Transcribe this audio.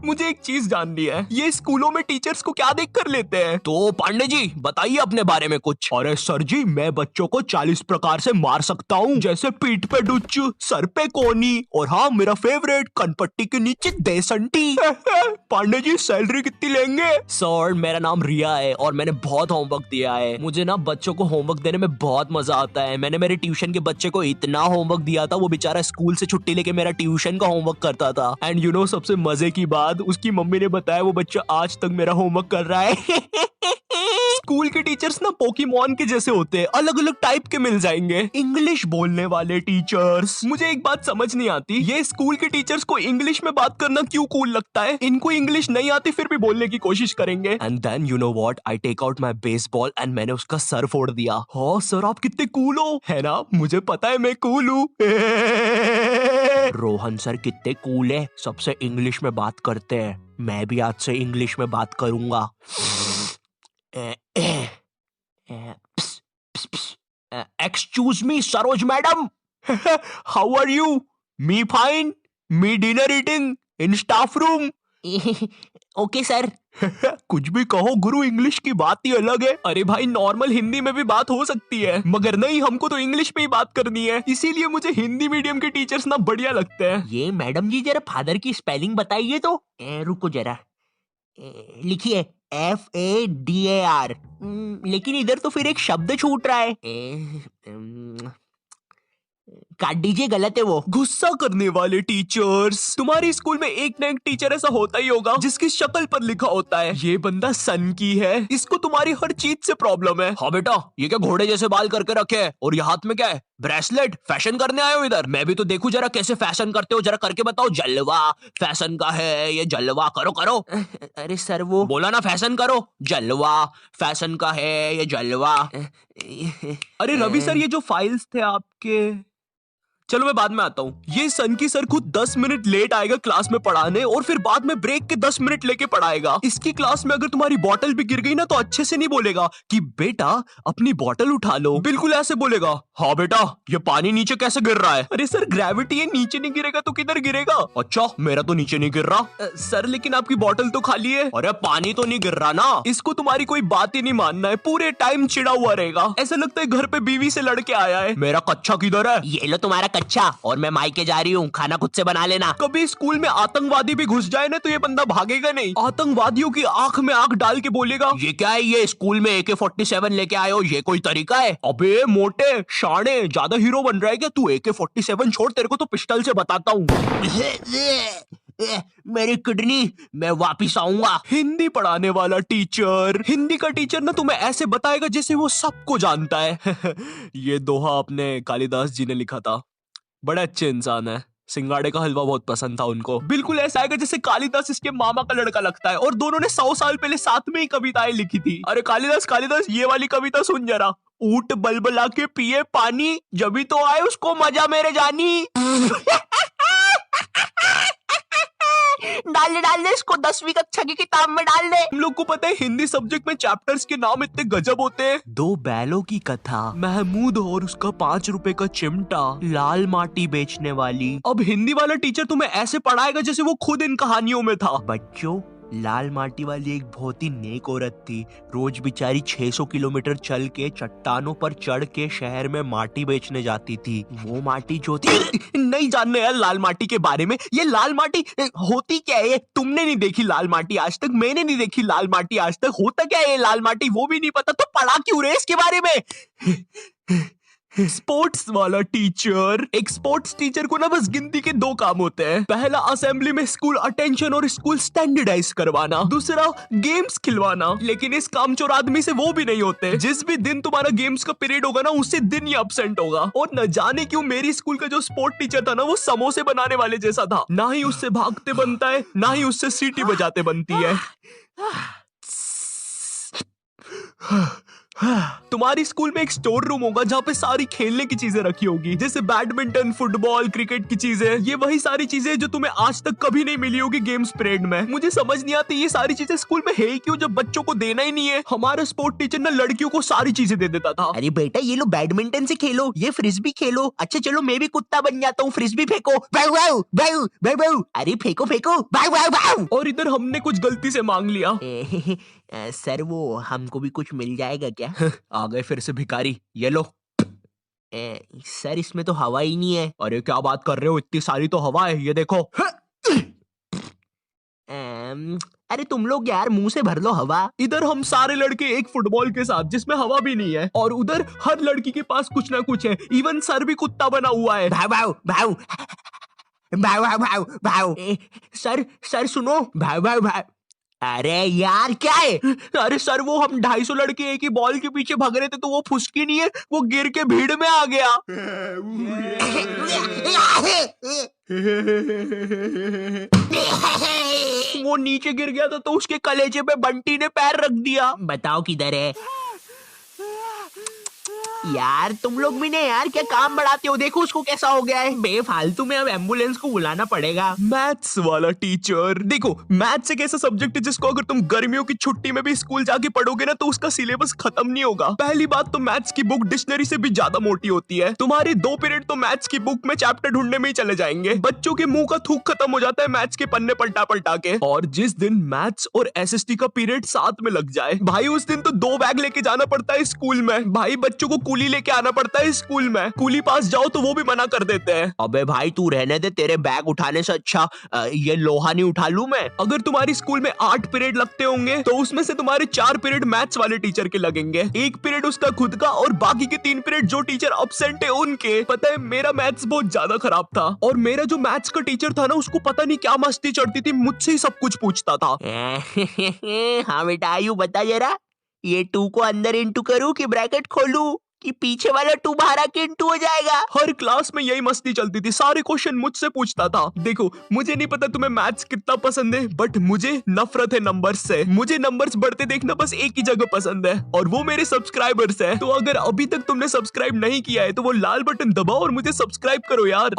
मुझे एक चीज जाननी है, ये स्कूलों में टीचर्स को क्या देख कर लेते हैं? तो पांडे जी बताइए अपने बारे में कुछ। अरे सर जी, मैं बच्चों को 40 प्रकार से मार सकता हूँ, जैसे पीठ पे डुच, सर पे कोनी, और हाँ मेरा फेवरेट, कनपट्टी के नीचे देसंटी। पांडे जी सैलरी कितनी लेंगे? सर मेरा नाम रिया है और मैंने बहुत होमवर्क दिया है। मुझे ना बच्चों को होमवर्क देने में बहुत मजा आता है। मैंने मेरे ट्यूशन के बच्चे को इतना होमवर्क दिया था, वो बेचारा स्कूल से छुट्टी लेके मेरा ट्यूशन का होमवर्क करता था। एंड यू नो सबसे मजे की बात, उसकी मम्मी ने बताया वो बच्चा आज तक मेरा होमवर्क कर रहा है। स्कूल के टीचर्स ना पोकेमॉन के जैसे होते हैं, अलग अलग टाइप के मिल जाएंगे। इंग्लिश बोलने वाले टीचर्स। मुझे एक बात समझ नहीं आती, ये स्कूल के टीचर्स को इंग्लिश में बात करना क्यों कूल लगता है? इनको इंग्लिश नहीं आती फिर भी बोलने की कोशिश करेंगे। And then you know what, I take out my baseball and मैंने उसका सर फोड़ दिया। हाँ सर आप कितने कूल हो, है ना? मुझे पता है मैं कूल हूँ। रोहन सर कितने कूल है, सबसे इंग्लिश में बात करते हैं। मैं भी आज से इंग्लिश में बात करूंगा। Excuse me, Saroj madam. How are you? Me fine. Me dinner eating in staff room. Okay sir. कुछ भी कहो गुरु, इंग्लिश की बात ही अलग है। अरे भाई नॉर्मल हिंदी में भी बात हो सकती है, मगर नहीं, हमको तो इंग्लिश में ही बात करनी है। इसीलिए मुझे हिंदी मीडियम के टीचर्स ना बढ़िया लगते हैं। ये मैडम जी जरा फादर की स्पेलिंग बताइए तो। रुको जरा, लिखिए FADAR। लेकिन इधर तो फिर एक शब्द छूट रहा है। काट दीजिए, गलत है वो। गुस्सा करने वाले टीचर्स। तुम्हारे स्कूल में एक ना एक टीचर ऐसा होता ही होगा जिसकी शक्ल पर लिखा होता है ये बंदा सन की है, इसको तुम्हारी हर चीज से प्रॉब्लम है। हाँ बेटा, ये क्या घोड़े जैसे बाल करके रखे है, और ये हाथ में क्या है? ब्रेसलेट। फैशन करने आए हो इधर? मैं भी तो देखूं जरा कैसे फैशन करते हो, जरा करके बताओ। जलवा फैशन का है ये, जलवा करो करो। अरे सर वो बोला ना फैशन करो, जलवा फैशन का है ये, जलवा। अरे रवि सर, ये जो फाइल्स थे आपके, चलो मैं बाद में आता हूँ। ये सन की सर खुद 10 मिनट लेट आएगा क्लास में पढ़ाने, और फिर बाद में ब्रेक के 10 मिनट लेके पढ़ाएगा। इसकी क्लास में अगर तुम्हारी बॉटल भी गिर गई ना तो अच्छे से नहीं बोलेगा कि बेटा अपनी बॉटल उठा लो, बिल्कुल ऐसे बोलेगा, हाँ बेटा ये पानी नीचे कैसे गिर रहा है? अरे सर ग्रेविटी है, नीचे नहीं गिरेगा तो किधर गिरेगा? अच्छा मेरा तो नीचे नहीं गिर रहा। सर लेकिन आपकी बॉटल तो खाली है। अरे पानी तो नहीं गिर रहा ना। इसको तुम्हारी कोई बात ही नहीं मानना है, पूरे टाइम चिड़ा हुआ रहेगा, ऐसा लगता है घर पे बीवी से लड़के आया है। मेरा कच्चा किधर है? ये लो तुम्हारा अच्छा, और मैं मायके जा रही हूँ, खाना खुद से बना लेना। कभी स्कूल में आतंकवादी भी घुस जाए ना तो ये बंदा भागेगा नहीं, आतंकवादियों की आंख में आंख डाल के बोलेगा, ये क्या है, ये स्कूल में AK-47 लेके आए हो, ये कोई तरीका है? अबे मोटे शाणे, ज्यादा हीरो बन रहा है क्या तू? AK-47 छोड़, तेरे को तो पिस्टल से बताता हूँ। मेरी किडनी, मैं वापिस आऊंगा। हिंदी पढ़ाने वाला टीचर। हिंदी का टीचर ना तुम्हें ऐसे बताएगा जैसे वो सबको जानता है। ये दोहा अपने कालिदास जी ने लिखा था, बड़े अच्छे इंसान है। सिंगाड़े का हलवा बहुत पसंद था उनको। बिल्कुल ऐसा आएगा जैसे कालिदास इसके मामा का लड़का लगता है, और दोनों ने 100 साल पहले साथ में ही कविताएं लिखी थी। अरे कालिदास कालिदास, ये वाली कविता सुन जरा। ऊंट बलबला के पिए पानी, जभी तो आए उसको मजा मेरे जानी। डाल दे इसको 10वीं कक्षा की किताब में डाल दे। हम लोग को पता है हिंदी सब्जेक्ट में चैप्टर्स के नाम इतने गजब होते हैं। 2 बैलों की कथा, महमूद और उसका 5 रुपए का चिमटा, लाल माटी बेचने वाली। अब हिंदी वाला टीचर तुम्हें ऐसे पढ़ाएगा जैसे वो खुद इन कहानियों में था। बच्चों, लाल माटी वाली एक बहुत ही नेक औरत थी। रोज बेचारी 600 किलोमीटर चल के चट्टानों पर चढ़ के शहर में माटी बेचने जाती थी। वो माटी जो थी नहीं जानने यार लाल माटी के बारे में। ये लाल माटी होती क्या है? तुमने नहीं देखी लाल माटी आज तक, मैंने नहीं देखी लाल माटी आज तक। होता क्या है ये लाल माटी वो भी नहीं पता, तो पढ़ा क्यों रहे इसके बारे में? स्पोर्ट्स वाला टीचर। एक स्पोर्ट्स टीचर को ना बस गिनती के 2 काम होते हैं। पहला असेंबली में स्कूल अटेंशन और स्कूल स्टैंडर्डाइज करवाना, दूसरा गेम्स खिलवाना। लेकिन इस कामचोर आदमी से वो भी नहीं होते। जिस भी दिन तुम्हारा गेम्स का पीरियड होगा ना उसी दिन ही एब्सेंट होगा। और न जाने क्यों मेरी स्कूल का जो स्पोर्ट टीचर था ना वो समोसे बनाने वाले जैसा था। ना ही उससे भागते बनता है, ना ही उससे सीटी बजाते बनती है। तुम्हारी स्कूल में एक स्टोर रूम होगा जहाँ पे सारी खेलने की चीजें रखी होगी, जैसे बैडमिंटन, फुटबॉल, क्रिकेट की चीजें। ये वही सारी चीजें जो तुम्हें आज तक कभी नहीं मिली होगी गेम्स पीरियड में। मुझे समझ नहीं आती ये सारी चीजें स्कूल में है क्यों, जब बच्चों को देना ही नहीं है। हमारा स्पोर्ट टीचर ना लड़कियों को सारी चीजें दे देता था। अरे बेटा ये लो बैडमिंटन से खेलो, ये फ्रिस्बी खेलो। अच्छा चलो मैं भी कुत्ता बन जाता हूँ, फ्रिस्बी फेंको, बाऊ बाऊ बाऊ बाऊ बाऊ। अरे फेंको फेंको, बाऊ बाऊ बाऊ। और इधर हमने कुछ गलती से मांग लिया। सर वो हमको भी कुछ मिल जाएगा क्या? आ गए फिर से भिखारी, ये लो। सर इसमें तो हवा ही नहीं है। अरे क्या बात कर रहे हो, इतनी सारी तो हवा है, ये देखो। अरे तुम लोग यार मुंह से भर लो हवा। इधर हम सारे लड़के एक फुटबॉल के साथ जिसमें हवा भी नहीं है, और उधर हर लड़की के पास कुछ ना कुछ है। इवन सर भी कुत्ता बना हुआ है। भाव भाव भाव भाव भाव भाव भाव। सर सर सुनो, भाव भाव भाव। अरे यार क्या है? अरे सर वो हम 250 लड़के एक ही बॉल के पीछे भाग रहे थे, तो वो फुसकी नहीं है, वो गिर के भीड़ में आ गया। वो नीचे गिर गया था तो उसके कलेजे पे बंटी ने पैर रख दिया। बताओ किधर है? यार तुम लोग भी नहीं यार, क्या काम बढ़ाते हो? देखो उसको कैसा हो गया है। बेफालतू में अब एम्बुलेंस को बुलाना पड़ेगा। मैथ्स वाला टीचर। देखो मैथ्स एक ऐसा सब्जेक्ट है जिसको अगर तुम गर्मियों की छुट्टी में भी स्कूल जाके पढ़ोगे ना तो उसका सिलेबस खत्म नहीं होगा। पहली बात तो मैथ्स की बुक डिक्शनरी से भी ज्यादा मोटी होती है। तुम्हारे 2 पीरियड तो मैथ्स की बुक में चैप्टर ढूंढने में ही चले जाएंगे। बच्चों के मुंह का थूक खत्म हो जाता है मैथ्स के पन्ने पलटा पलटा के। और जिस दिन मैथ्स और एसएसटी का पीरियड साथ में लग जाए भाई, उस दिन तो 2 बैग लेके जाना पड़ता है स्कूल में। भाई बच्चों को कूली लेके आना पड़ता है स्कूल में। कूली पास जाओ तो वो भी मना कर देते हैं। अबे भाई तू रहने दे, तेरे बैग उठाने से अच्छा ये लोहा नहीं उठा लूं मैं। अगर तुम्हारी स्कूल में 8 पीरियड लगते होंगे तो उसमें से तुम्हारे 4 पीरियड मैथ्स वाले टीचर के लगेंगे, 1 पीरियड उसका खुद का, और बाकी के 3 पीरियड जो टीचर एब्सेंट है उनके। पता है मेरा मैथ्स बहुत ज्यादा खराब था, और मेरा जो मैथ्स का टीचर था ना उसको पता नहीं क्या मस्ती चढ़ती थी, मुझसे ही सब कुछ पूछता था। हाँ बेटा आयु बता जरा, ये 2 को अंदर इंटू करूं कि ब्रैकेट खोलूं कि पीछे वाला 2 बाहर आके इंटू हो जाएगा? हर क्लास में यही मस्ती चलती थी, सारे क्वेश्चन मुझसे पूछता था। देखो मुझे नहीं पता तुम्हें मैथ्स कितना पसंद है, बट मुझे नफरत है नंबर्स से। मुझे नंबर्स बढ़ते देखना बस एक ही जगह पसंद है, और वो मेरे सब्सक्राइबर्स है। तो अगर अभी तक तुमने सब्सक्राइब नहीं किया है तो वो लाल बटन दबाओ और मुझे सब्सक्राइब करो यार।